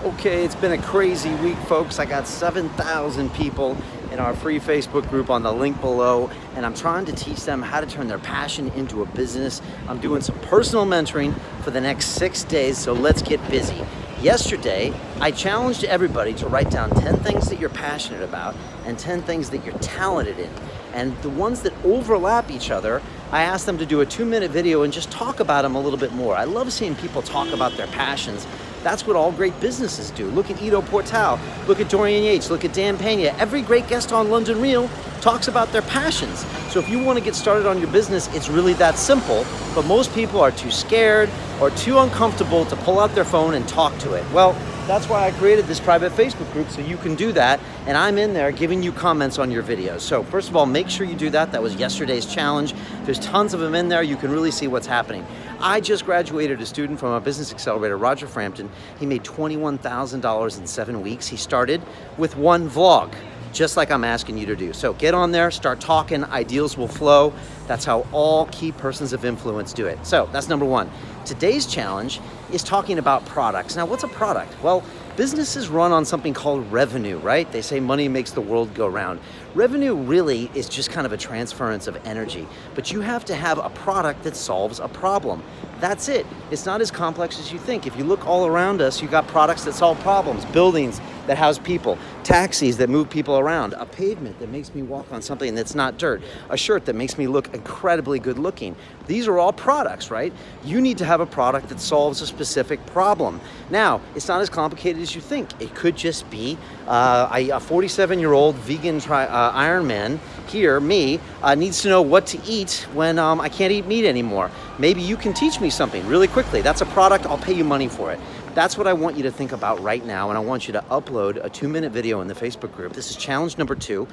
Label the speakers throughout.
Speaker 1: Okay, it's been a crazy week, folks. I got 7,000 people in our free Facebook group on the link below, and I'm trying to teach them how to turn their passion into a business. I'm doing some personal mentoring for the next 6 days, so let's get busy. Yesterday, I challenged everybody to write down 10 things that you're passionate about and 10 things that you're talented in. And the ones that overlap each other, I asked them to do a 2-minute video and just talk about them a little bit more. I love seeing people talk about their passions. That's what all great businesses do. Look at Ido Portal, look at Dorian Yates, look at Dan Pena. Every great guest on London Real talks about their passions. So if you want to get started on your business, it's really that simple, but most people are too scared or too uncomfortable to pull out their phone and talk to it. Well, that's why I created this private Facebook group, so you can do that, and I'm in there giving you comments on your videos. So first of all, make sure you do that. That was yesterday's challenge. There's tons of them in there. You can really see what's happening. I just graduated a student from a business accelerator, Roger Frampton. He made $21,000 in 7 weeks. He started with one vlog, just like I'm asking you to do. So get on there, start talking, ideals will flow. That's how all key persons of influence do it. So that's number one. Today's challenge is talking about products. Now, what's a product? Well, businesses run on something called revenue, right? They say money makes the world go round. Revenue really is just kind of a transference of energy, but you have to have a product that solves a problem. That's it. It's not as complex as you think. If you look all around us, you got products that solve problems, buildings that house people, taxis that move people around, a pavement that makes me walk on something that's not dirt, a shirt that makes me look incredibly good looking. These are all products, right? You need to have a product that solves a specific problem. Now, it's not as complicated as you think. It could just be a 47-year-old vegan Ironman here, me, needs to know what to eat when I can't eat meat anymore. Maybe you can teach me something really quickly. That's a product, I'll pay you money for it. That's what I want you to think about right now, and I want you to upload a 2-minute video in the Facebook group. This is challenge number 2,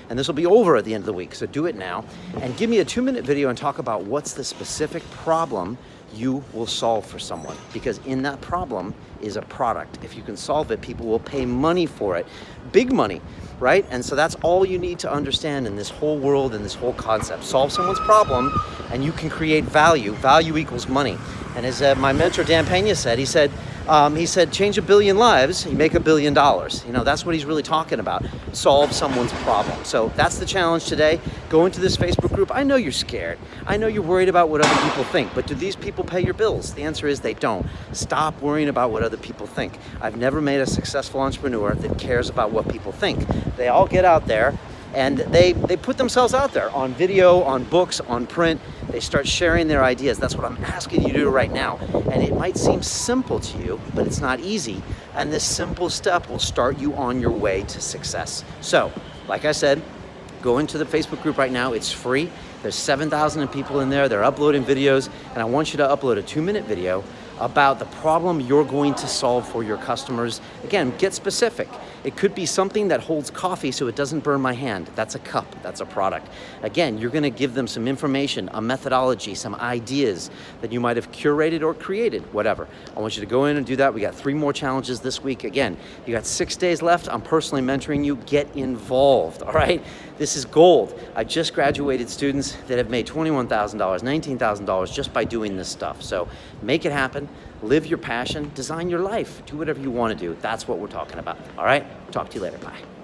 Speaker 1: and this will be over at the end of the week, so do it now. And give me a 2-minute video and talk about what's the specific problem you will solve for someone, because in that problem is a product. If you can solve it, people will pay money for it, big money, right? And so that's all you need to understand in this whole world and this whole concept. Solve someone's problem and you can create value. Value equals money. And as my mentor Dan Pena said, he said, change 1 billion lives, you make $1 billion. You know, that's what he's really talking about. Solve someone's problem. So that's the challenge today. Go into this Facebook group. I know you're scared. I know you're worried about what other people think, but do these people pay your bills? The answer is they don't. Stop worrying about what other people think. I've never met a successful entrepreneur that cares about what people think. They all get out there and they put themselves out there on video, on books, on print. They start sharing their ideas. That's what I'm asking you to do right now. And it might seem simple to you, but it's not easy. And this simple step will start you on your way to success. So, like I said, go into the Facebook group right now. It's free. There's 7,000 people in there. They're uploading videos. And I want you to upload a 2-minute video about the problem you're going to solve for your customers. Again, get specific. It could be something that holds coffee so it doesn't burn my hand. That's a cup, that's a product. Again, you're gonna give them some information, a methodology, some ideas that you might have curated or created, whatever. I want you to go in and do that. We got 3 more challenges this week. Again, you got 6 days left. I'm personally mentoring you. Get involved, all right? This is gold. I just graduated students that have made $21,000, $19,000 just by doing this stuff. So make it happen. Live your passion, design your life, do whatever you want to do. That's what we're talking about. All right, talk to you later. Bye.